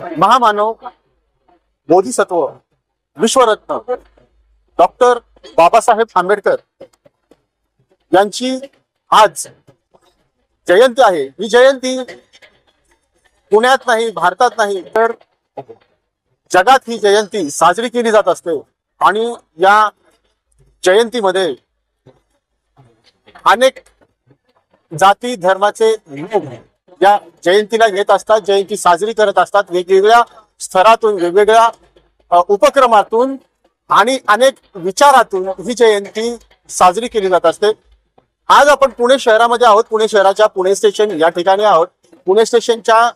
महामानव, बोधिसत्व, विश्वरत्न डॉक्टर बाबासाहेब आंबेडकर यांची आज जयंती आहे। ही जयंती पुण्यात नाही, भारतात नाही, तर जगात ही जयंती साजरी केली जात असते। आणि या जयंतीमध्ये अनेक जाती धर्माचे लोक या जयंतीला येत असतात, जयंती साजरी करत असतात। वेगवेगळ्या स्तरातून, वेगवेगळ्या उपक्रमातून आणि अनेक विचारातून ही जयंती साजरी केली जात असते। आज आपण पुणे शहरामध्ये आहोत। पुणे शहराच्या पुणे स्टेशन या ठिकाणी आहोत। पुणे स्टेशनच्या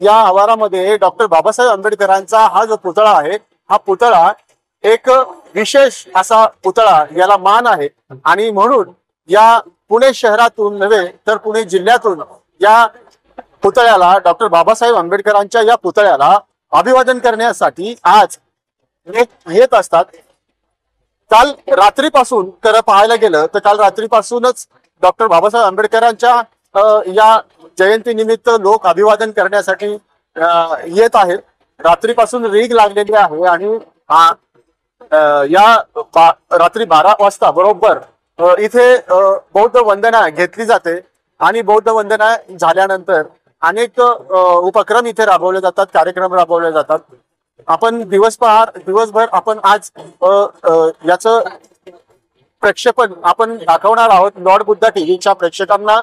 या आवारामध्ये डॉक्टर बाबासाहेब आंबेडकरांचा हा जो पुतळा आहे, हा पुतळा एक विशेष असा पुतळा, याला मान आहे। आणि म्हणून या पुणे शहरातून नव्हे तर पुणे जिल्ह्यातून या पुतळ्याला, डॉक्टर बाबासाहेब आंबेडकरांच्या या पुतळ्याला अभिवादन करण्यासाठी आज लोक येत असतात। काल रात्रीपासून तर पाहायला गेलं तर काल रात्रीपासूनच डॉक्टर बाबासाहेब आंबेडकरांच्या या जयंती निमित्त लोक अभिवादन करण्यासाठी येत आहेत। रात्रीपासून रीग लागलेली आहे आणि या रात्री 12 वाजता बरोबर इथे बौद्ध वंदना घेतली जाते। आणि बौद्ध वंदना झाल्यानंतर अनेक उपक्रम इथे राबवले जातात, कार्यक्रम राबवले जातात। आपण दिवसभर आपण आज याचं प्रक्षेपण आपण दाखवणार आहोत। लॉर्ड बुद्धा टीव्हीच्या प्रेक्षकांना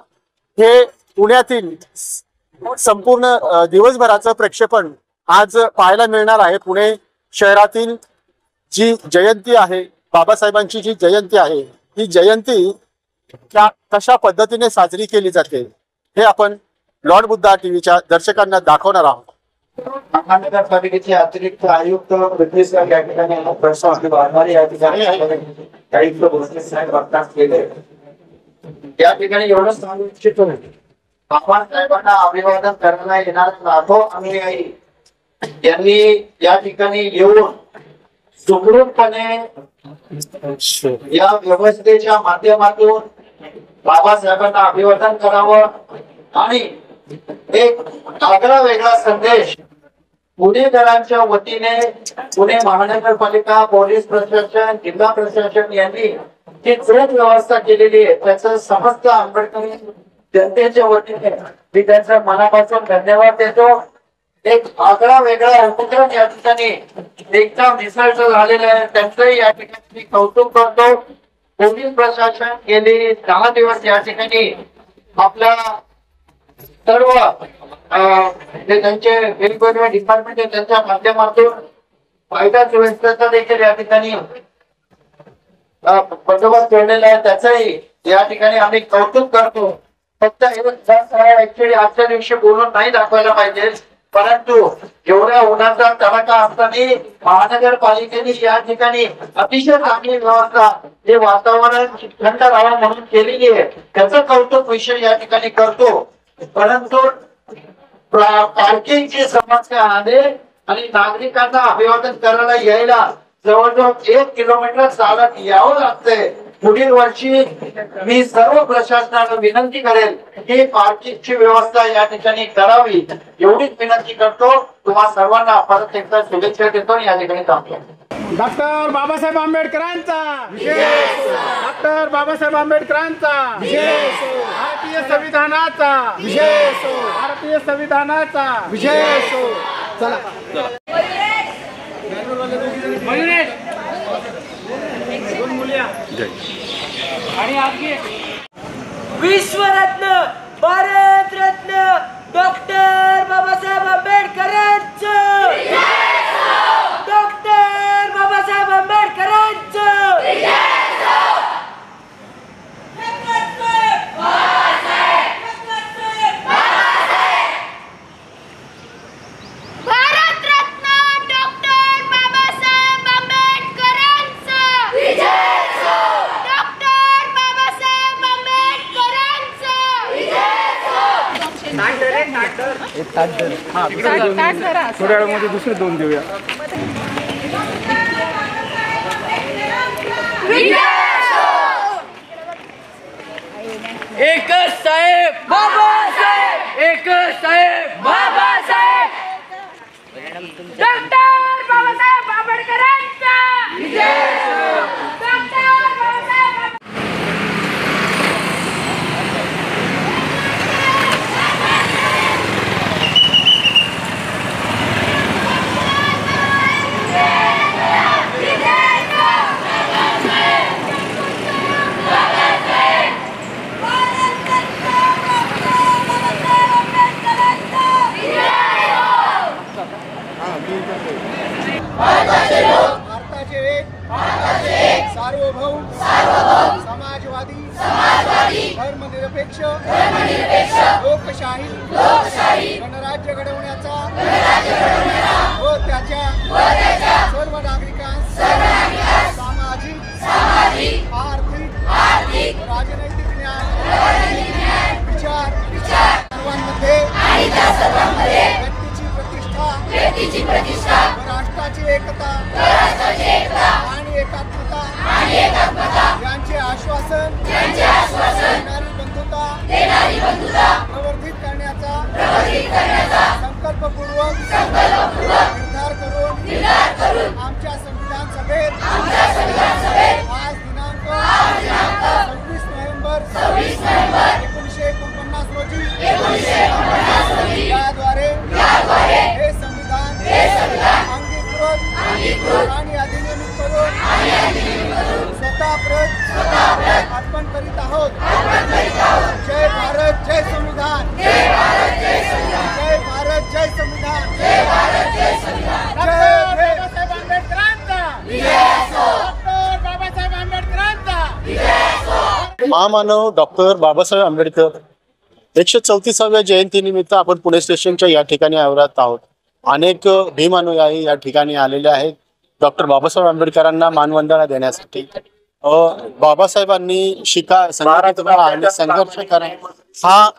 हे पुण्यातील संपूर्ण दिवसभराचं प्रक्षेपण आज पाहायला मिळणार आहे। पुणे शहरातील जी जयंती आहे, बाबासाहेबांची जी जयंती आहे, ही जयंती कशा पद्धतीने साजरी केली जाते हे आपण लॉर्ड बुद्धा टीव्हीच्या दर्शकांना दाखवणार आहोत। महानगरपालिकेचे अतिरिक्त आयुक्त ब्रिटिश या ठिकाणी या ठिकाणी एवढं सांगू इच्छितो, बाबासाहेबांना अभिवादन करायला येणार लाखो अनुयायी यांनी या ठिकाणी येऊन सुखरूपपणे या व्यवस्थेच्या माध्यमातून बाबासाहेबांना अभिवादन करावं आणि एक आगळा वेगळा संदेश पुणेकरांच्या वतीने पुणे महानगरपालिका, पोलीस प्रशासन, जिल्हा प्रशासन यांनी जी चोख व्यवस्था केलेली आहे त्याचं समस्त आंबेडकरी जनतेच्या वतीने मी त्यांचा मनापासून धन्यवाद देतो। एक आगळा वेगळा उपक्रम या ठिकाणी एकदम निसर्ग झालेला आहे, त्यांचंही या ठिकाणी मी कौतुक करतो। पोलीस प्रशासन गेली 10 दिवस या ठिकाणी आपल्या सर्व त्यांचे वेगवेगळे डिपार्टमेंट त्यांच्या माध्यमातून कायदा सुव्यवस्थेचा देखील या ठिकाणी बंदोबस्त ठेवलेला आहे, त्याचंही या ठिकाणी आम्ही कौतुक करतो। फक्त ऍक्च्युअली आजच्या दिवशी बोलून नाही दाखवायला पाहिजे, परंतु एवढ्या उन्हाचा तडाखा असताना महानगरपालिकेने या ठिकाणी अतिशय चांगली व्यवस्था, जे वातावरण थंड राहावं म्हणून केलेली आहे, त्याचं कौतुक विषय या ठिकाणी करतो। परंतु पार्किंगची समस्या आहे आणि नागरिकांना अभिवादन करायला यायला जवळजवळ 1 किलोमीटर चालत यावं लागतंय। पुढील वर्षी मी सर्व प्रशासनाला विनंती करेल की पार्किंगची व्यवस्था या ठिकाणी करावी, एवढीच विनंती करतो। तुम्हा सर्वांना परत एकदा शुभेच्छा देतो आणि या ठिकाणी थांबतो। डॉक्टर बाबासाहेब आंबेडकरांचा डॉक्टर बाबासाहेब आंबेडकरांचा भारतीय संविधानाचा भारतीय संविधानाचा चला विश्वरत्न, भारतरत्न डॉक्टर बाबासाहेब आंबेडकरांचं, डॉक्टर बाबासाहेब आंबेडकरांचं। थोड्या वेळामध्ये दुसरे 2 देऊया। एकच साहेब बाबासाहेब, एकच साहेब बाबासाहेब। डॉक्टर बाबासाहेब आंबेडकरांचा डॉक्टर बाबासाहेब भारताचे एक सार्वभौम समाजवादी धर्मनिरपेक्ष लोकशाही गणराज्य घडवण्याचा व त्याच्या सर्व नागरिकांस सामाजिक आर्थिक राजनैतिक न्याय विचार सर्वांमध्ये व्यक्तीची प्रतिष्ठा व राष्ट्राची एकता आणि एकात्मता यांचे आश्वासन देणारी बंधुता प्रवर्धित करण्याचा संकल्पपूर्वक निर्धार करून आमच्या संविधान सभेत आज दिनांक 26 नोव्हेंबर 1949 रोजी याद्वारे हे संविधान अंगीकृत आणि अधिनियमित करून स्वतः प्रत अर्पण करीत आहोत. जय भारत जय संविधान. जय भारत जय संविधान. बाबासाहेब आंबेडकरांचा डॉक्टर बाबासाहेब आंबेडकरांचा महामानव डॉक्टर बाबासाहेब आंबेडकर 134व्या जयंतीनिमित्त आपण पुणे स्टेशनच्या या ठिकाणी आवर्त आहोत. अनेक भीमानुयायी या ठिकाणी आलेले आहेत डॉक्टर बाबासाहेब आंबेडकरांना मानवंदना देण्यासाठी. बाबासाहेबांनी संघटित व्हा आणि संघर्ष करा हा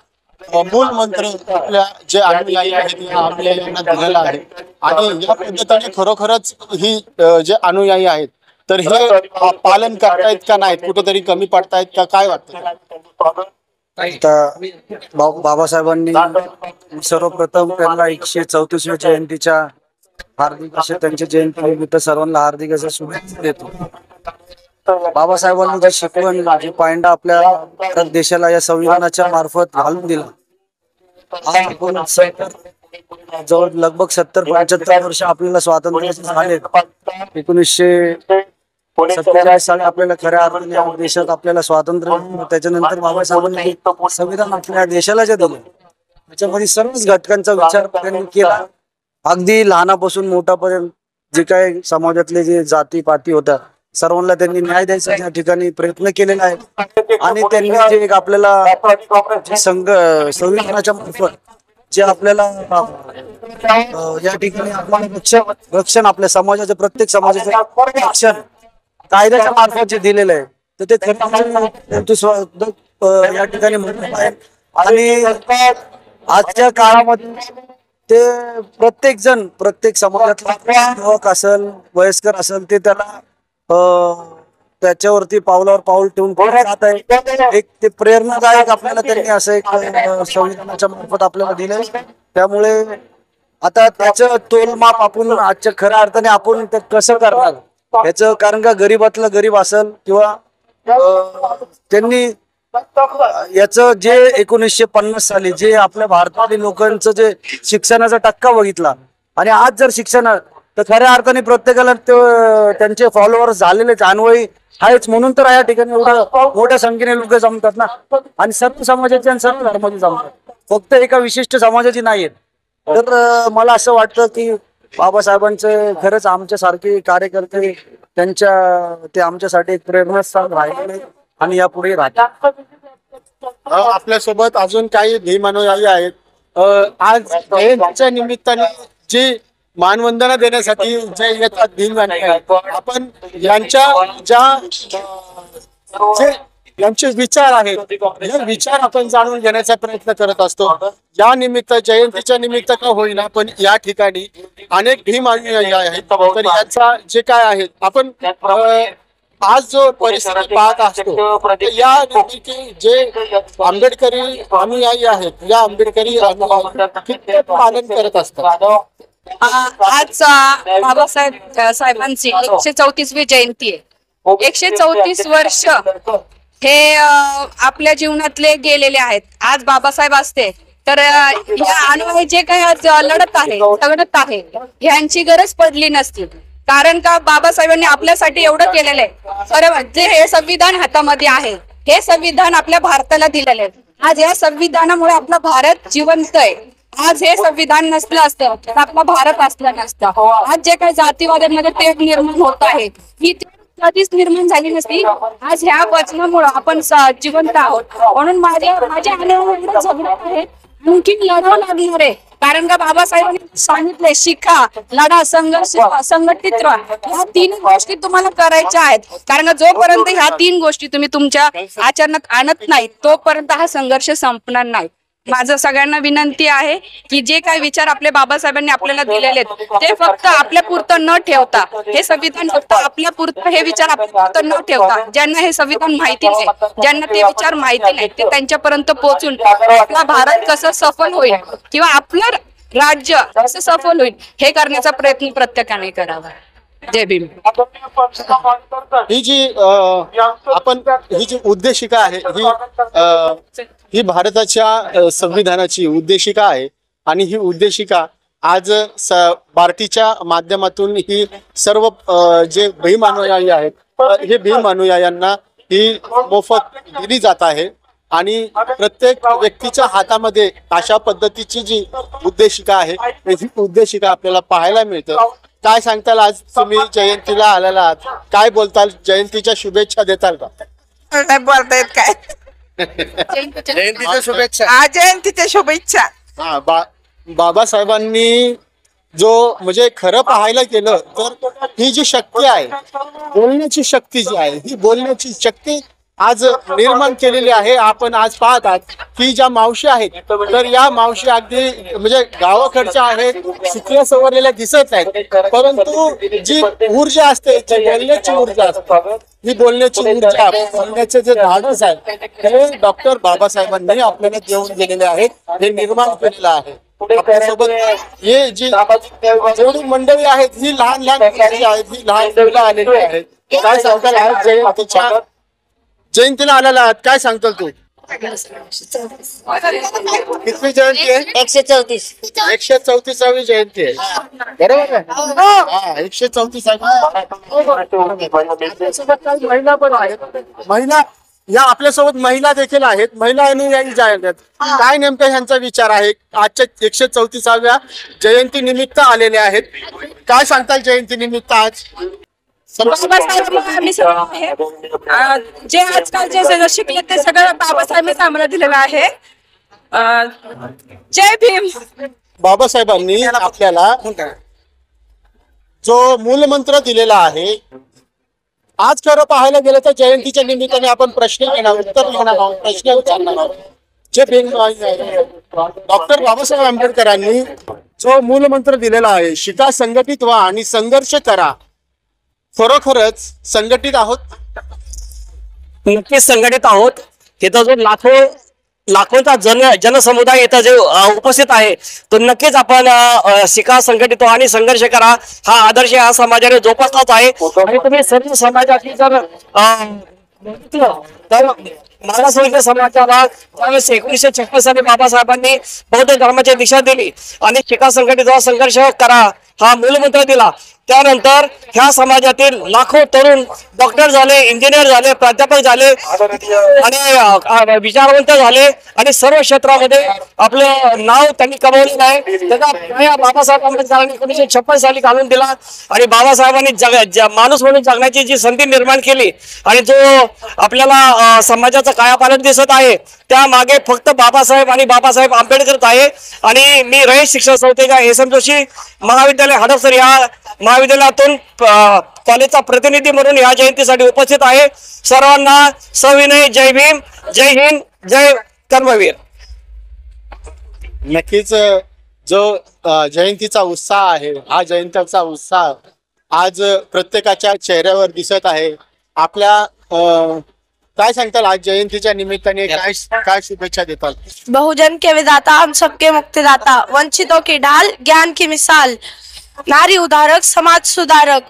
मूल मंत्र आपल्या जे अनुयायी आहेत या अनुयायांना दिलेला आहे. आणि या पद्धतीने खरोखरच ही जे अनुयायी आहेत तर हे पालन करतायत का नाहीत, कुठेतरी कमी पडतायत का, काय वाटतं? बाबासाहेबांनी सर्वप्रथम त्यांना 134व्या जयंतीच्या हार्दिक अशा त्यांच्या जयंतीनिमित्त सर्वांना हार्दिक अशा शुभेच्छा देतो. बाबासाहेबांनी जे शिकवण जे पायंडा आपल्या भारत देशाला या संविधानाच्या मार्फत घालून दिला. आज आपण जवळ लगभग 70-75 वर्ष आपल्याला स्वातंत्र्य झाले. 1947 साली आपल्याला खऱ्या अर्थाने या देशात आपल्याला स्वातंत्र्य मिळालं. त्याच्यानंतर बाबासाहेबांनी संविधान आपल्या देशाला जे दिलं त्याच्यामध्ये सर्वच घटकांचा विचार त्यांनी केला. अगदी लहानापासून मोठापर्यंत जे काही समाजातले जे जाती पाती होत्या सर्वांना त्यांनी न्याय द्यायचा या ठिकाणी प्रयत्न केलेला आहे. आणि त्यांनी जे एक आपल्याला संविधानाच्या मार्फत जे आपल्याला या ठिकाणी रक्षण आपल्या समाजाचं प्रत्येक समाजाचं रक्षण कायद्याच्या मार्फत जे दिलेलं आहे तर ते या ठिकाणी म्हटलं आहे. आणि आजच्या काळामध्ये ते प्रत्येक समाजातला युवक असेल वयस्कर असेल ते त्याला त्याच्यावरती पावलावर पाऊल ठेवून जात आहे. एक ते प्रेरणादायक आपल्याला त्यांनी असं एक संविधानाच्या मार्फत आपल्याला दिलंय. त्यामुळे आता त्याचं तोलमाप आपण आजच्या खऱ्या अर्थाने आपण ते कसं करणार याचं, कारण का गरीबातला गरीब असेल किंवा त्यांनी याचं जे 1950 साली जे आपल्या भारतातील लोकांचं जे शिक्षणाचा टक्का बघितला आणि आज जर शिक्षण तर खऱ्या अर्थाने प्रत्येकाला त्यांचे फॉलोअर्स झालेलेच अन्वयी आहेच. म्हणून तर या ठिकाणी एवढं मोठ्या संख्येने लोक जमतात ना. आणि सर्व समाजाचे आणि सर्व धर्माचे जमतात, फक्त एका विशिष्ट समाजाची नाही आहेत. तर मला असं वाटतं की बाबासाहेबांचे खरंच आमच्यासारखे कार्यकर्ते ते आमच्यासाठी एक प्रेरणास्थान राहिले आणि यापुढे राहतात. आपल्यासोबत अजून काही भीमानुयायी आहेत. आज जयंतीच्या निमित्ताने जी मानवंदना देण्यासाठी जे येतात भीमानुयायी, आपण यांचे विचार आहेत हे विचार आपण जाणून घेण्याचा प्रयत्न करत असतो. या निमित्त जयंतीच्या निमित्त का होईना पण या ठिकाणी अनेक भीमानुयायी आहेत. तर याचा जे काय आहेत आपण आज जो परिस्थिती पाहत असतो या जे आंबेडकरी अनुयायी आहेत या आंबेडकरी अनुयायी किती पालन करत असतात. आज साहेबांची 134वी जयंती आहे. 134 वर्ष हे आपल्या जीवनातले गेलेले आहेत. आज बाबासाहेब असते तर या अन्वये जे काही आज लढत आहे ह्यांची गरज पडली नसती. कारण का बाबासाहेबांनी आपल्यासाठी एवढं केलेलं आहे. बरोबर, जे हे संविधान हातामध्ये आहे, हे संविधान आपल्या भारताला दिलेलं आहे. आज या संविधानामुळे आपला भारत जिवंत आहे. आज हे संविधान नसलं असतं तर आपला भारत असला नसता. आज जे काही जातीवाद्यांमध्ये तेढ निर्माण होत आहे ही कधीच निर्माण झाली नसती. आज ह्या वचनामुळे आपण जिवंत आहोत. म्हणून माझ्या अनुभव झगडत आहे, आणखी लढावं लागणार आहे. कारण का बाबासाहेबांनी सांगितले शिका, लढा, संघर्ष, संघटित राहा. ह्या 3 गोष्टी तुम्हाला करायच्या आहेत. कारण का जोपर्यंत ह्या 3 गोष्टी तुम्ही तुमच्या आचरणात आणत नाही तोपर्यंत हा संघर्ष संपणार नाही. माझं सगळ्यांना विनंती आहे की जे काही विचार आपले बाबासाहेबांनी आपल्याला दिलेले आहेत ते फक्त आपल्या पुरतं न ठेवता, हे संविधान फक्त आपल्या पुरतं, हे विचार आपल्या पुरतं न ठेवता, ज्यांना हे संविधान माहिती नाही, ज्यांना ते विचार माहिती नाही, ते त्यांच्यापर्यंत पोहोचून आपला भारत कसं सफल होईल किंवा आपलं राज्य कसं सफल होईल हे करण्याचा प्रयत्न प्रत्येकाने करावा. जय भीम. ही जी उद्देशिका आहे ही भारताच्या संविधानाची उद्देशिका आहे. आणि ही उद्देशिका आज बार्टीच्या माध्यमातून ही सर्व जे भीम अनुयायी आहेत हे भीम अनुयायांना ही मोफत दिली जात आहे. आणि प्रत्येक व्यक्तीच्या हातामध्ये अशा पद्धतीची जी उद्देशिका आहे ही उद्देशिका आपल्याला पाहायला मिळतं. काय सांगताल, आज तुम्ही जयंतीला आलेला आहात, काय बोलताल, जयंतीच्या शुभेच्छा देताल का? नाही बोलता येत काय. जयंतीच्या शुभेच्छा. जयंतीच्या शुभेच्छा. हा, बाबासाहेबांनी जो म्हणजे खरं पाहायला गेलं तर ही जी शक्ती आहे, बोलण्याची शक्ती जी आहे, ही बोलण्याची शक्ती आज निर्माण केलेली आहे. आपण आज पाहत आहात की ज्या मावशी आहेत तर या मावशी अगदी म्हणजे गावाकडच्या आहेत, शिकल्या सवरलेल्या दिसत नाहीत, परंतु जी ऊर्जा असते, जी बोलण्याची ऊर्जा असते, ही बोलण्याची ऊर्जा, बोलण्याचे जे धाडस आहे हे डॉक्टर बाबासाहेबांनी आपल्याला देऊन गेलेले आहेत, हे निर्माण केलेलं आहे. आपल्यासोबत हे जी जेवढी मंडळी आहेत ही लहान मुलं आलेली आहेत. काय सांगताल, आज जयंतीला आलेला आहात, काय सांगताल तू? कितवी जयंती आहे? 134. 134वी जयंती आहे, बरोबर आहे? हा, 134वी. महिला पण आहेत, महिला या आपल्यासोबत महिला देखील आहेत, महिला अनुयायी ज्या आहेत. काय नेमका ह्यांचा विचार आहे? आजच्या 134व्या जयंती निमित्त आलेले आहेत, काय सांगताल जयंती निमित्त आज? बाबासाहेब जे आजकालचे सगळं शिकले ते सगळं बाबासाहेबांनी आम्हाला दिलेलं आहे. जय भीम. बाबासाहेबांनी आपल्याला जो मूलमंत्र दिलेला आहे, आज खरं पाहायला गेलं तर जयंतीच्या निमित्ताने आपण प्रश्न घेणार, उत्तर घेणार आहोत, प्रश्न विचारणार आहोत. जे डॉक्टर बाबासाहेब आंबेडकरांनी जो मूलमंत्र दिलेला आहे, शिका, संघटित व्हा आणि संघर्ष करा, खरोखरच संघटित आहोत? नक्कीच संघटित आहोत. इथं जो लाखोचा जनसमुदाय इथं जे उपस्थित आहे तो नक्कीच आपण शिका, संघटित आणि संघर्ष करा हा आदर्श या समाजाने जोपासलाच आहे. आणि तुम्ही सर्व समाजाची जर बघितलं तर मागासवर्गीय समाजाला त्यावेळेस 1956 साली बाबासाहेबांनी बौद्ध धर्माची दिशा दिली आणि शिका, संघटित व्हा, संघर्ष करा हा मूलमंत्र दिला. त्यानंतर ह्या समाजातील लाखो तरुण डॉक्टर झाले, इंजिनियर झाले, प्राध्यापक झाले आणि विचारवंत झाले आणि सर्व क्षेत्रामध्ये आपलं नाव त्यांनी कमवलेलं आहे. त्याचा बाबासाहेब आंबेडकरांनी 1956 साली घालून दिला आणि बाबासाहेबांनी माणूस म्हणून जगण्याची जी संधी निर्माण केली आणि जो आपल्याला समाजाचा कायापालट दिसत आहे त्या मागे फक्त बाबासाहेब आणि बाबासाहेब आंबेडकर आहे. आणि मी रयत शिक्षण संस्थेच्या एस एम जोशी महाविद्यालय हडपसर या महाविद्यालयातून कॉलेजचा प्रतिनिधी म्हणून या जयंतीसाठी उपस्थित आहे. सर्वांना सविनय जय भीम, जय हिंद, जय कर्मवीर. नक्कीच जो जयंतीचा उत्साह आहे, हा जयंतीचा उत्साह आज प्रत्येकाच्या चेहऱ्यावर दिसत आहे. आपल्या काय सांगताल आज जयंतीच्या निमित्ताने काय काय शुभेच्छा देताल? बहुजन के विधाता, हम सबके मुक्तिदाता, वंचितों की ढाल, ज्ञान की मिसाल, नारी उधारक, समाज सुधारक,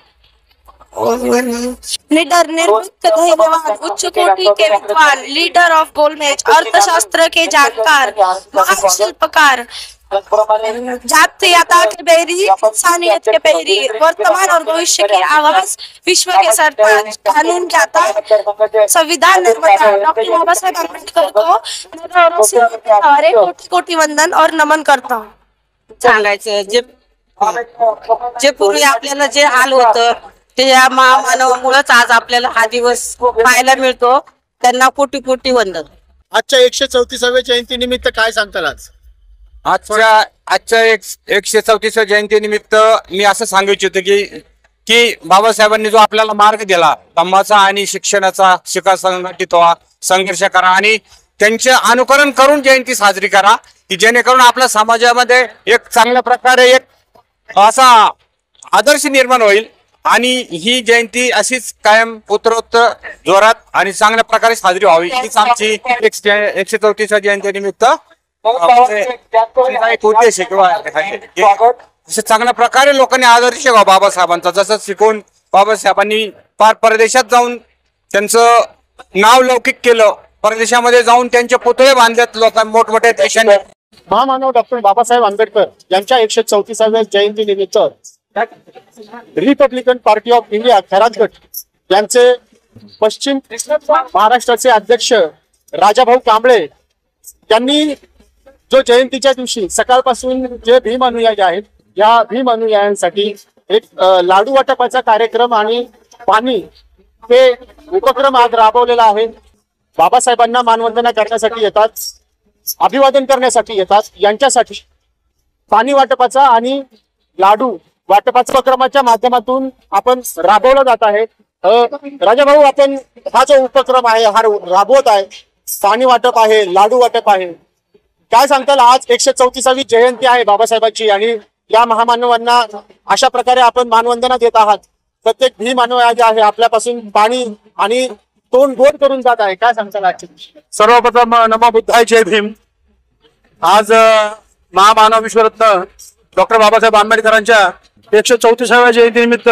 निडर निर्भीक धैर्यवान, उच्च कोटि के विद्वान, लीडर ऑफ गोलमेज, अर्थशास्त्र के जानकार, महान शिल्पकार, जातीयता के बैरी, इंसानियत के पैरी, वर्तमान और भविष्य के आवाज, विश्व के सरताज, कानून जाता, संविधान निर्माता डॉक्टर बाबा साहेब आंबेडकर को नतमस्तक से हमारे कोटि कोटि वंदन और नमन करता हूँ. सांगायचं जे पूर्वी आपल्याला जे हाल होतं ते या महामानवामुळेच आज आपल्याला हा दिवस पाहायला मिळतो. त्यांना कोटी कोटी वंदन. आजच्या 134व्या जयंती निमित्त काय सांगताल आज? आजच्या 134व्या जयंती निमित्त मी असं सांगू इच्छितो की बाबासाहेबांनी जो आपल्याला मार्ग दिला धम्माचा आणि शिक्षणाचा, शिका संघटित व्हा, संघर्ष करा आणि त्यांचे अनुकरण करून जयंती साजरी करा की जेणेकरून आपल्या समाजामध्ये एक चांगल्या प्रकारे एक असा आदर्श निर्माण होईल आणि ही जयंती अशीच कायम उत्तरोत्तर जोरात आणि चांगल्या प्रकारे साजरी व्हावी हीच आमची 134व्या जयंती निमित्त एक उद्देश आहे किंवा अशा चांगल्या प्रकारे लोकांनी आदर्श घ्यावा बाबासाहेबांचा. जसं शिकून बाबासाहेबांनी पार परदेशात जाऊन त्यांचं नाव लौकिक केलं, परदेशामध्ये जाऊन त्यांचे पुतळे बांधलेत लोकांनी मोठमोठ्या देशांनी. महामानव डॉक्टर बाबासाहेब आंबेडकर यांच्या 134व्या जयंती निमित्त रिपब्लिकन पार्टी ऑफ इंडिया खैरात गट यांचे पश्चिम महाराष्ट्राचे अध्यक्ष राजाभाऊ कांबळे यांनी जो जयंतीच्या दिवशी सकाळपासून जे भीम अनुयायी आहेत या भीम अनुयायांसाठी एक लाडू वाटपाचा कार्यक्रम आणि पाणी हे उपक्रम आज राबवलेला आहे. बाबासाहेबांना मानवंदना करण्यासाठी येतात, अभिवादन करण्यासाठी येतात, यांच्यासाठी पाणी वाटपाचा आणि लाडू वाटपाच्या उपक्रमाच्या माध्यमातून आपण राबवला जात आहे. राजाभाऊ, आपण हा जो उपक्रम आहे हा राबवत आहे, पाणी वाटप आहे, लाडू वाटप आहे, काय सांगताल? आज 134वी जयंती आहे बाबासाहेबांची आणि या महामानवांना अशा प्रकारे आपण मानवंदना देत आहात. प्रत्येक भीम अनुयायी जे आहे आपल्यापासून पाणी आणि तोंड गोड करून जात आहे, काय सांगताल आज? सर्वप्रथम नमो बुद्धाय, जय भीम. आज महामानव विश्वरत्न डॉक्टर बाबासाहेब आंबेडकरांच्या 134व्या जयंती निमित्त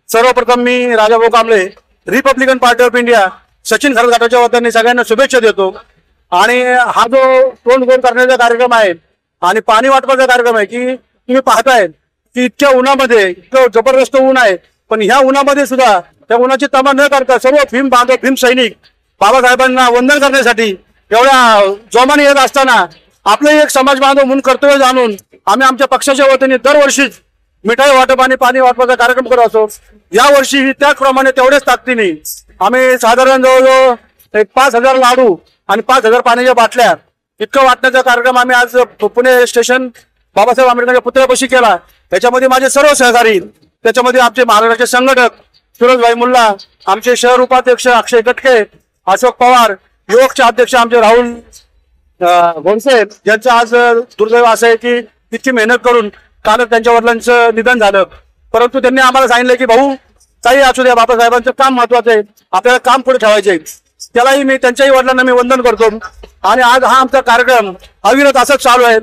सर्वप्रथम मी Rajabhau Kamble, Republican party of India, Sachin Kharat घाटाच्या वतीने सगळ्यांना शुभेच्छा देतो. आणि हा जो तोंड गोड करण्याचा कार्यक्रम आहे आणि पाणी वाटपाचा कार्यक्रम आहे की तुम्ही पाहताय की इतक्या उन्हामध्ये इतकं जबरदस्त ऊन आहे, पण ह्या उन्हामध्ये सुद्धा त्या उन्हाची तमा न करता सर्व भीम बांधव, भीम सैनिक बाबासाहेबांना वंदन करण्यासाठी एवढ्या जोमाने येत असताना आपले एक समाज बांधव म्हणून कर्तव्य जाणून आम्ही आमच्या पक्षाच्या वतीने दरवर्षीच मिठाई वाटप आणि पाणी वाटपाचा कार्यक्रम करत असतो. या वर्षी त्याचप्रमाणे तेवढ्याच ताकदीने आम्ही साधारण जवळजवळ 5,000 लाडू आणि 5,000 पाण्याच्या बाटल्या इतकं वाटण्याचा कार्यक्रम आम्ही आज पुणे स्टेशन बाबासाहेब आंबेडकरांच्या पुतळ्यापाशी केला. त्याच्यामध्ये माझे सर्व सहकारी, त्याच्यामध्ये आमचे महाराष्ट्राचे संघटक फिरोजभाई मुल्ला, आमचे शहर उपाध्यक्ष अक्षय कटके, अशोक पवार, युवकचे अध्यक्ष आमचे राहुल घोणसे, यांचं आज दुर्दैव असं आहे की इतकी मेहनत करून कालच त्यांच्या वडिलांचं निधन झालं. परंतु त्यांनी आम्हाला सांगितलं की भाऊ काही असू द्या, बाबासाहेबांचं काम महत्वाचं आहे, आपल्याला काम पुढे ठेवायचे. त्यालाही मी त्यांच्याही वडिलांना मी वंदन करतो. आणि आज हा आमचा कार्यक्रम अविरत असंच चालू आहे.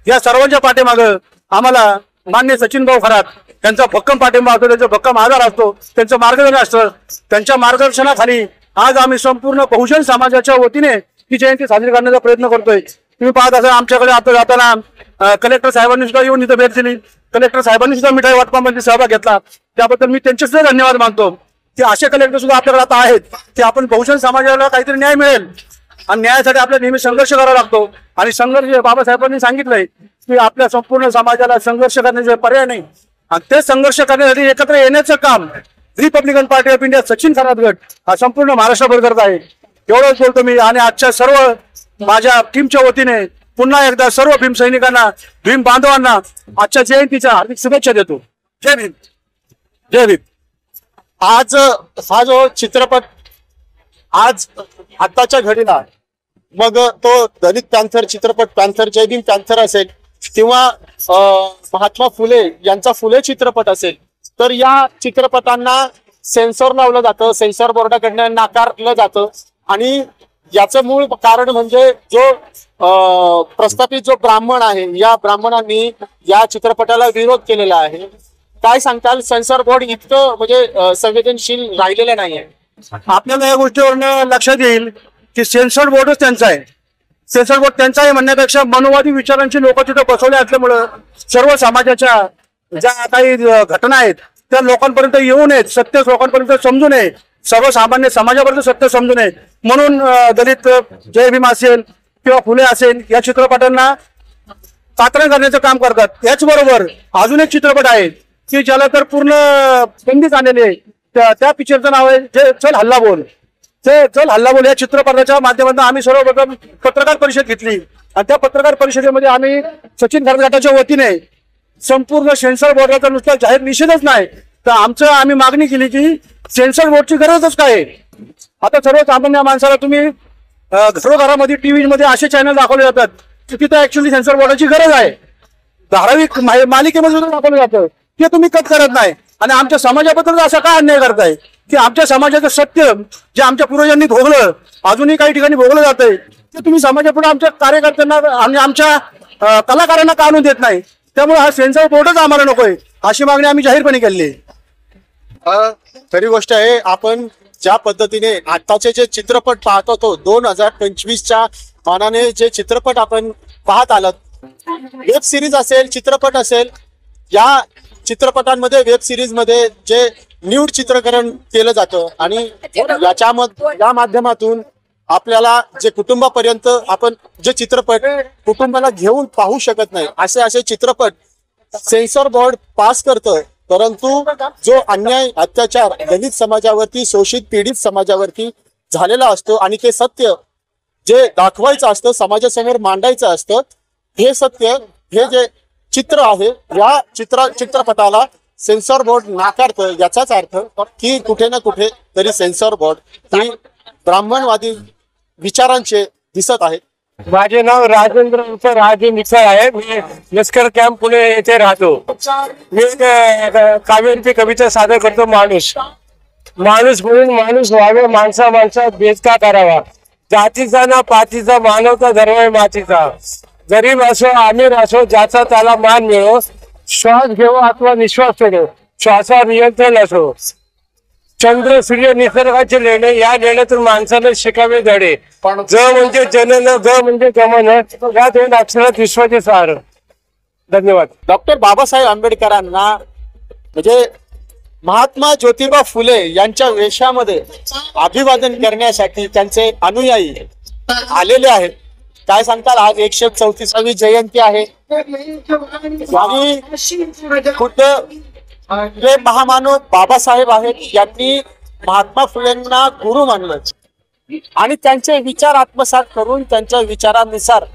या सर्वांच्या पाठीमागं आम्हाला मान्य सचिन भाऊ खरात त्यांचा भक्कम पाठिंबा असतो, त्यांचा भक्कम आधार असतो, त्यांचं मार्गदर्शन असतं. त्यांच्या मार्गदर्शनाखाली आज आम्ही संपूर्ण बहुजन समाजाच्या वतीने ही जयंती साजरी करण्याचा प्रयत्न करतोय. तुम्ही पाहत असाल आमच्याकडे आता जाताना कलेक्टर साहेबांनी सुद्धा येऊन इथं भेट दिली. कलेक्टर साहेबांनी सुद्धा मिठाई वाटपामध्ये सहभाग घेतला. त्याबद्दल मी त्यांचे सुद्धा धन्यवाद मानतो की असे कलेक्टर सुद्धा आपल्याकडे आता आहेत की आपण बहुजन समाजाला काहीतरी न्याय मिळेल आणि न्यायासाठी आपल्याला नेहमी संघर्ष करावा लागतो. आणि संघर्ष बाबासाहेबांनी सांगितलंय की आपल्या संपूर्ण समाजाला संघर्ष करण्याचे पर्याय नाही आणि ते संघर्ष करण्यासाठी एकत्र येण्याचं काम Republican party of India Sachin Kharat गट हा संपूर्ण महाराष्ट्रभर करत आहे. एवढंच बोलतो मी. आणि आजच्या सर्व माझ्या टीमच्या वतीने पुन्हा एकदा सर्व भीम सैनिकांना, भीम बांधवांना आजच्या जयंतीच्या हार्दिक शुभेच्छा देतो. जय भीम, जय भीम. आज हा जो चित्रपट आज आताच्या घडीला, मग तो दलित पॅन्थर चित्रपट पॅन्थर, जय भीम पॅन्थर असेल किंवा महात्मा फुले यांचा फुले चित्रपट असेल, तर या चित्रपटांना सेन्सॉर लावलं जातं, सेन्सॉर बोर्डाकडनं नाकारलं जातं आणि याचं मूळ कारण म्हणजे जो प्रस्थापित जो ब्राह्मण आहे, या ब्राह्मणांनी या चित्रपटाला विरोध केलेला आहे. काय सांगताल, सेन्सॉर बोर्ड इतकं म्हणजे संवेदनशील राहिलेलं नाहीये? आपल्याला या गोष्टीवरनं लक्षात येईल की सेन्सर बोर्डच त्यांचा आहे. सेन्सर बोर्ड त्यांचा आहे म्हणण्यापेक्षा मनोवादी विचारांची लोक तिथे बसवले असल्यामुळं सर्व समाजाच्या ज्या काही घटना आहेत त्या लोकांपर्यंत येऊ नयेत, सत्य लोकांपर्यंत समजू नये, सर्वसामान्य समाजापर्यंत सत्य समजू नये म्हणून दलित जय भीम असेल किंवा फुले असेल या चित्रपटांना कात्रण करण्याचं काम करतात. याचबरोबर अजून एक चित्रपट आहे की ज्याला तर पूर्ण बंदीच आलेली आहे. त्या पिक्चरचं नाव आहे जे चल हल्ला बोल. चल हल्ला बोल या चित्रपटाच्या माध्यमातून आम्ही सर्वप्रथम पत्रकार परिषद घेतली आणि त्या पत्रकार परिषदेमध्ये आम्ही सचिन खरगटाच्या वतीने संपूर्ण सेन्सर बोर्डाचा नुसता जाहीर निषेधच नाही तर आम्ही मागणी केली की सेन्सर बोर्डची गरजच काय आहे. आता सर्वसामान्य माणसाला तुम्ही घरोघरामध्ये टीव्ही मध्ये असे चॅनल दाखवले जातात की तिथे ऍक्च्युअली सेन्सर बोर्डाची गरज आहे. धाराविक मालिकेमध्ये सुद्धा दाखवलं जातं ते तुम्ही कट करत नाही आणि आमच्या समाजाबद्दल असा काय अन्याय करताय की आमच्या समाजाचं सत्य जे आमच्या पूर्वजांनी भोगलं अजूनही काही ठिकाणी भोगलं जातंय ते तुम्ही समाजापुढे आमच्या कार्यकर्त्यांना आणि आमच्या कलाकारांना का आणून देत नाही. त्यामुळे हा सेन्सर बोर्डच आम्हाला नकोय अशी मागणी आम्ही जाहीरपणे केली आहे. खरी गोष्ट आहे, आपण ज्या पद्धतीने आताचे जे चित्रपट पाहत होतो 2025च्या मानाने जे चित्रपट आपण पाहत आलात, वेब सिरीज असेल चित्रपट असेल, या चित्रपटांमध्ये वेब सिरीज मध्ये जे न्यूड चित्रीकरण केलं जातं आणि या माध्यमातून आपल्याला जे कुटुंबापर्यंत आपण जे चित्रपट कुटुंबाला घेऊन पाहू शकत नाही असे चित्रपट सेन्सॉर बोर्ड पास करतं. परंतु जो अन्याय अत्याचार दलित समाजावरती, शोषित पीडित समाजावरती झालेला असतो आणि ते सत्य जे दाखवायचं असतं, समाजासमोर मांडायचं असतं, हे सत्य, हे जे चित्र आहे या चित्रपटाला सेन्सॉर बोर्ड नाकारतं. याचाच अर्थ की कुठे ना कुठे तरी सेन्सॉर बोर्ड ही ब्राह्मणवादी विचारांचे दिसत आहे. माझे नाव राजेंद्र उर्फ राजे मिसळ आहे. मी लष्कर कॅम्प पुणे येथे राहतो. मी काव्यांची कविता सादर करतो. माणूस म्हणून माणूस व्हावे, माणसा भेद का करावा, जातीचा ना पातीचा, मानवता धर्म आहे मातीचा, गरीब असो आमिर असो ज्याचा त्याला मान मिळो, श्वास घेऊ अथवा निश्वास सोडो, श्वासावर नियंत्रण असो, चंद्र सूर्य निसर्गाचे लेणे, या लेण्यातून माणसाने शिकावे धडे, ज म्हणजे जनन, ग म्हणजे गमन, या दोन अक्षरात विश्वाचे सार. धन्यवाद. डॉक्टर बाबासाहेब आंबेडकरांना म्हणजे महात्मा ज्योतिबा फुले यांच्या वेशामध्ये अभिवादन करण्यासाठी त्यांचे अनुयायी आलेले आहेत. काय सांगताल, आज 134वी जयंती आहे आणि खुद्द जे महामानव बाबासाहेब आहेत यांनी महात्मा फुलेंना गुरु मानलं आणि त्यांचे विचार आत्मसात करून त्यांच्या विचारानुसार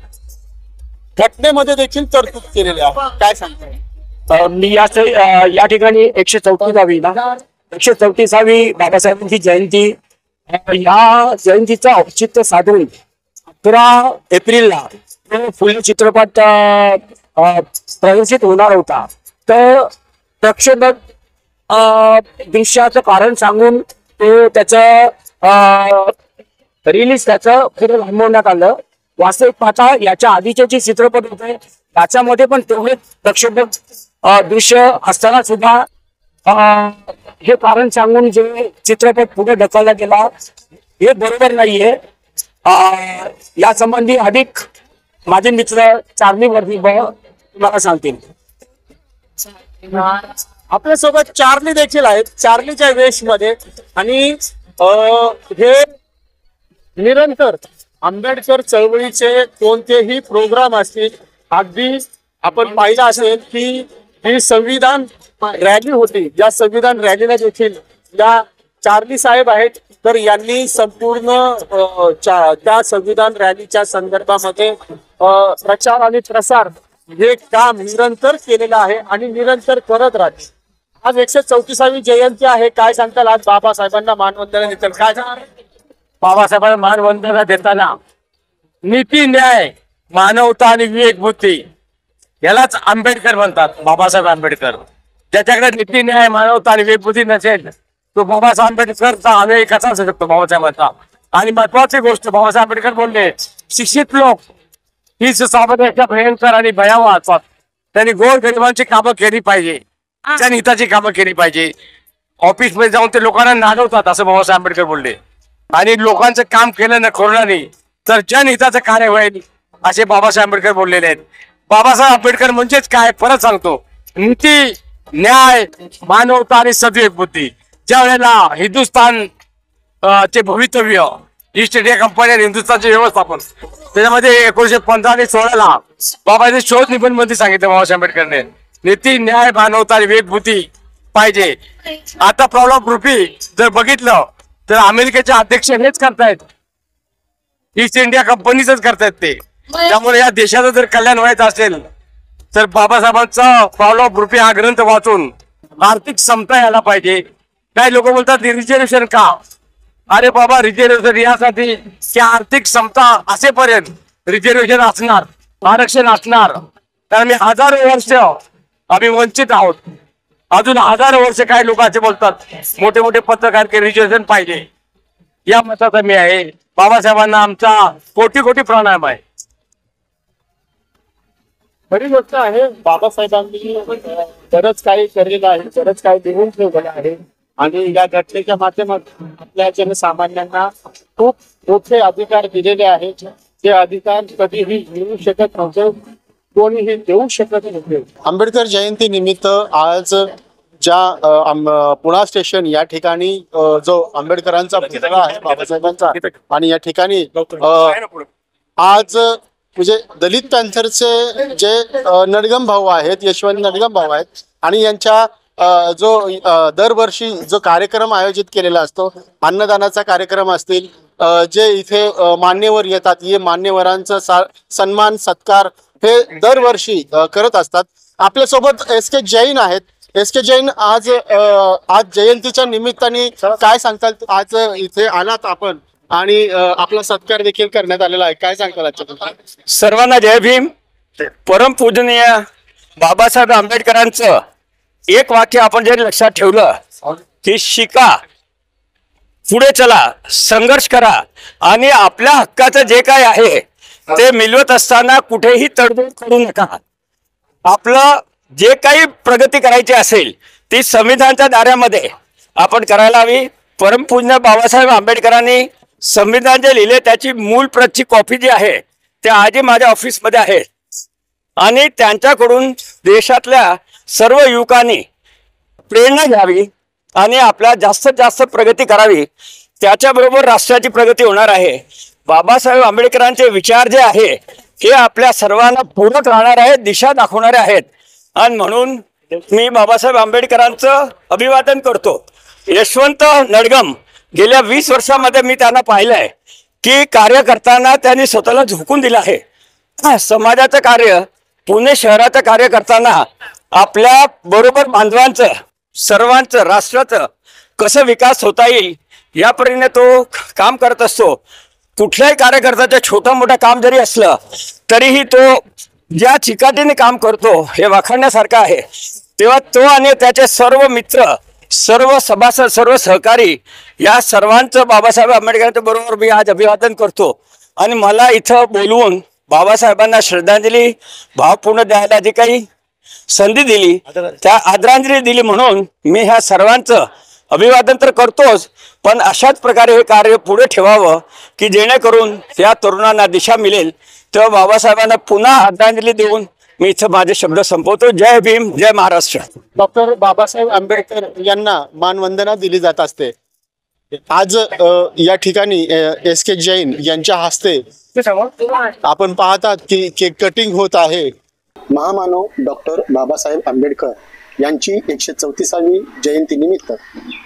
घटनेमध्ये देखील तरतूद केलेली आहे. काय सांगताय? मी या ठिकाणी 134वी बाबासाहेबांची जयंती, या जयंतीचं औचित्य साधून 11 एप्रिलला फुले चित्रपट प्रदर्शित होणार होता. तर प्रक्षेपक दृश्याचं कारण सांगून ते त्याचं रिलीज त्याचं पुढे लांबवण्यात आलं. वास्तविक पाहता याच्या आधीचे जे चित्रपट होते त्याच्यामध्ये पण तेवढे प्रक्षेपक दृश्य असताना सुद्धा हे कारण सांगून जे चित्रपट पुढे ढकलला गेला हे बरोबर नाहीये. या संबंधी अधिक माझे मित्र चार्ली वर्दी तुम्हाला सांगतील. आपल्यासोबत चार्ली देखील आहेत, चार्लीच्या वेशमध्ये. आणि हे निरंतर आंबेडकर चळवळीचे कोणतेही प्रोग्राम असतील, अगदी आपण पाहिलं असेल की ही संविधान रॅली होती, या संविधान रॅलीला देखील या चार्ली साहेब आहेत. तर यांनी संपूर्ण त्या संविधान रॅलीच्या संदर्भामध्ये प्रचार आणि प्रसार हे काम निरंतर केलेलं आहे आणि निरंतर करत राहते. आज 134वी जयंती आहे. काय सांगताल, आज बाबासाहेबांना मानवंदना देताल? काय बाबासाहेबांना मानवंदना देताना नीती, न्याय, मानवता आणि विवेक बुद्धी यालाच आंबेडकर म्हणतात. बाबासाहेब आंबेडकर. ज्याच्याकडे नीती, न्याय, मानवता आणि विवेक बुद्धी नसेल तो बाबासाहेब आंबेडकरचा अनुयायी कसा असू शकतो? बाबासाहेबांचा आणि महत्वाची गोष्ट बाबासाहेब आंबेडकर बोलले, शिक्षित लोक ही समाजाच्या भयंकर आणि भयावह असतात. त्यांनी गोरगरिबांची कामं केली पाहिजे, जनहिताची कामं केली पाहिजे. ऑफिसमध्ये जाऊन ते लोकांना नाडवतात असं बाबासाहेब आंबेडकर बोलले. आणि लोकांचं काम केलं ना खोरणाने तर जनहिताचं कार्य होईल असे बाबासाहेब आंबेडकर बोललेले आहेत. बाबासाहेब आंबेडकर म्हणजेच काय परत सांगतो, नीती, न्याय, मानवता आणि सद्विवेक बुद्धी. ज्या वेळेला हिंदुस्थान चे भवितव्य, ईस्ट इंडिया कंपनी आणि हिंदुस्थानचे व्यवस्थापन, त्याच्यामध्ये 1915 आणि 16 बाबाचे शोध निबंध मध्ये सांगितलं बाबासाहेब आंबेडकरने, नीती, न्याय, मानवता आणि विवेक बुद्धी पाहिजे. आता प्रॉब्लेम ग्रुपी जर बघितलं तर अमेरिकेचे अध्यक्ष हेच करतायत, ईस्ट इंडिया कंपनीच करतायत ते. त्यामुळे या देशाचं जर कल्याण व्हायचं असेल तर बाबासाहेबांचा प्रॉब्लेम ग्रुपी हा ग्रंथ वाचून आर्थिक समता यायला पाहिजे. काही लोक बोलतात रिझर्वेशन का? अरे बाबा, रिझर्वेशन यासाठी की आर्थिक समता असेपर्यंत रिझर्वेशन असणार, आरक्षण असणार. कारण मी हजारो वर्ष आम्ही वंचित आहोत. अजून हजारो वर्ष काही लोक असे बोलतात, मोठे मोठे पत्रकार की रिझर्वेशन पाहिजे. या मताचा मी आहे. बाबासाहेबांना आमचा कोटी कोटी प्रणाम आहे. खरी गोष्ट आहे, बाबासाहेबांनी बरंच काही केलेलं आहे, बरंच काही देऊन ठेवलेलं आहे. आणि या घटनेच्या माध्यमातून आपल्या जनसामान्यांना खूप मोठे अधिकार दिलेले आहेत. ते अधिकार कधीही मिळू शकत नव्हते, कोणीही देऊ शकत नव्हते. आंबेडकर जयंती निमित्त आज ज्या पुणा स्टेशन या ठिकाणी जो आंबेडकरांचा पुतळा आहे बाबासाहेबांचा, आणि या ठिकाणी आज म्हणजे दलित पॅन्थरचे जे नडगम भाऊ आहेत, यशवंत नडगम भाऊ आहेत, आणि यांच्या जो दरवर्षी जो कार्यक्रम आयोजित केलेला असतो, अन्नदानाचा कार्यक्रम असतील, जे इथे मान्यवर येतात, हे मान्यवरांचा सन्मान सत्कार हे दरवर्षी करत असतात. आपल्यासोबत SK जैन आहेत. SK जैन, आज जयंतीच्या निमित्ताने काय सांगताल? आज इथे आलात आपण आणि आपला सत्कार देखील करण्यात आलेला आहे, काय सांगताल? सर्वांना जय भीम. परमपूजनीय बाबासाहेब आंबेडकरांचं एक वाक्य आपण जरी लक्षात ठेवलं की शिका, पुढे चला, संघर्ष करा आणि आपल्या हक्काचं जे काय आहे ते मिळवत असताना कुठेही तडजोड करू नका. आपलं जे काही प्रगती करायची असेल ती संविधानाच्या दाऱ्यामध्ये आपण करायला हवी. परमपूज्य बाबासाहेब आंबेडकरांनी संविधान जे लिहिले त्याची मूळ प्रतची कॉपी जी आहे ते आजही माझ्या ऑफिसमध्ये आहे. आणि त्यांच्याकडून देशातल्या सर्व युवकांनी प्रेरणा घ्यावी आणि आपल्या जास्तीत जास्त प्रगती करावी. त्याच्याबरोबर राष्ट्राची प्रगती होणार आहे. बाबासाहेब आंबेडकरांचे विचार जे आहे हे आपल्या सर्वांना पूरक राहणार आहेत, दिशा दाखवणारे आहेत. आणि म्हणून मी बाबासाहेब आंबेडकरांचं अभिवादन करतो. यशवंत नडगम गेल्या 20 वर्षामध्ये मी त्यांना पाहिलंय की कार्य करताना त्यांनी स्वतःला झोकून दिलं आहे. समाजाचं कार्य, पुणे शहराचं कार्य करताना आपल्या बरोबर बांधवांचं, सर्वांचं, राष्ट्राचं कसं विकास होता येईल या परीने तो काम करत असतो. कुठल्याही कार्यकर्त्याचं छोटं मोठं काम जरी असलं तरीही तो ज्या चिकाटीने काम करतो हे वाखाणण्यासारखं आहे. तेव्हा तो आणि त्याचे सर्व मित्र, सर्व सभासद, सर्व सहकारी या सर्वांचं बाबासाहेब आंबेडकरांच्या बरोबर मी आज अभिवादन करतो. आणि मला इथं बोलवून बाबासाहेबांना श्रद्धांजली भावपूर्ण द्यायला जी काही संधी दिली, त्या आदरांजली दिली म्हणून मी ह्या सर्वांचं अभिवादन तर करतोच, पण अशाच प्रकारे हे कार्य पुढे ठेवावं की जेणेकरून या तरुणांना दिशा मिळेल. तेव्हा बाबासाहेबांना पुन्हा आदरांजली देऊन मी इथं माझे शब्द संपवतो. जय भीम, जय महाराष्ट्र. डॉक्टर बाबासाहेब आंबेडकर यांना मानवंदना दिली जात असते. आज या ठिकाणी SK जैन यांच्या हस्ते आपण पाहतात की केक कटिंग होत आहे. महामानव डॉक्टर बाबासाहेब आंबेडकर यांची 134वी जयंती निमित्त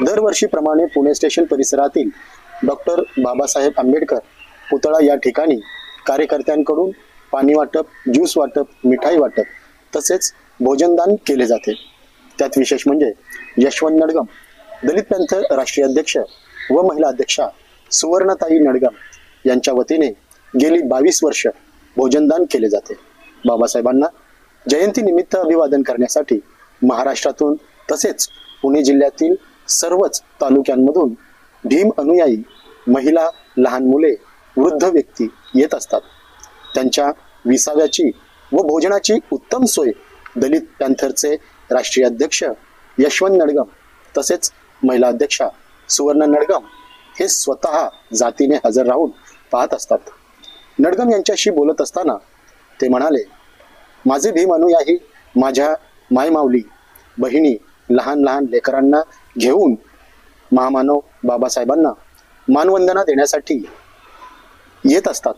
दरवर्षीप्रमाणे पुणे स्टेशन परिसरातील डॉक्टर बाबासाहेब आंबेडकर पुतळा या ठिकाणी कार्यकर्त्यांकडून पाणी वाटप, ज्यूस वाटप, मिठाई वाटप तसेच भोजनदान केले जाते. त्यात विशेष म्हणजे यशवंत नडगम, दलित पॅन्थर राष्ट्रीय अध्यक्ष व महिला अध्यक्षा सुवर्णताई नडगम यांच्या वतीने गेली 22 वर्ष भोजनदान केले जाते. बाबासाहेबांना जयंती निमित्त अभिवादन करण्यासाठी महाराष्ट्रातून तसेच पुणे जिल्ह्यातील सर्वच तालुक्यांमधून भीम अनुयायी, महिला, लहान मुले वृद्ध व्यक्ती येत असतात. त्यांच्या विसाव्याची व भोजनाची उत्तम सोय दलित पॅन्थरचे राष्ट्रीय अध्यक्ष यशवंत नडगम तसेच महिला अध्यक्षा सुवर्ण नडगम हे स्वतः जातीने हजर राहून पाहत असतात. नडगम यांच्याशी बोलत असताना ते म्हणाले, माझे भीम अनुयायी माझ्या मायमाऊली बहिणी लहान लहान लेकरांना घेऊन महामानव बाबासाहेबांना मानवंदना देण्यासाठी येत असतात.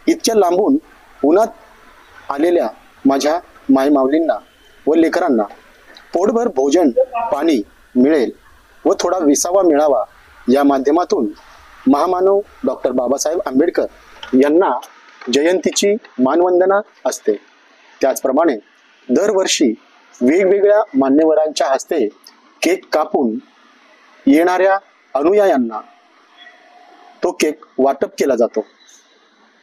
इतक्या लांबून उन्हात आलेल्या माझ्या मायमाऊलींना व लेकरांना पोटभर भोजन पाणी मिळेल व थोडा विसावा मिळावा या माध्यमातून महामानव डॉक्टर बाबासाहेब आंबेडकर यांना जयंतीची मानवंदना असते. त्याचप्रमाणे दरवर्षी वेगवेगळ्या मान्यवरांच्या हस्ते केक कापून येणाऱ्या अनुयायांना तो केक वाटप केला जातो.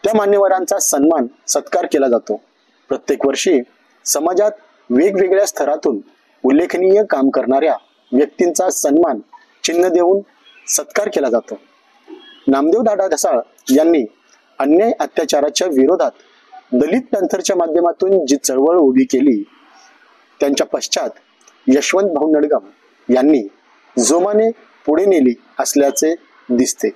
त्या मान्यवरांचा सन्मान सत्कार केला जातो. प्रत्येक वर्षी समाजात वेगवेगळ्या स्तरातून उल्लेखनीय काम करणाऱ्या व्यक्तींचा सन्मान चिन्ह देऊन सत्कार केला जातो. नामदेव दादा ढसाळ यांनी अन्याय अत्याचाराच्या विरोधात दलित पॅन्थरच्या माध्यमातून जी चळवळ उभी केली, त्यांच्या पश्चात यशवंत भाऊ नडगम यांनी जोमाने पुढे नेली असल्याचे दिसते.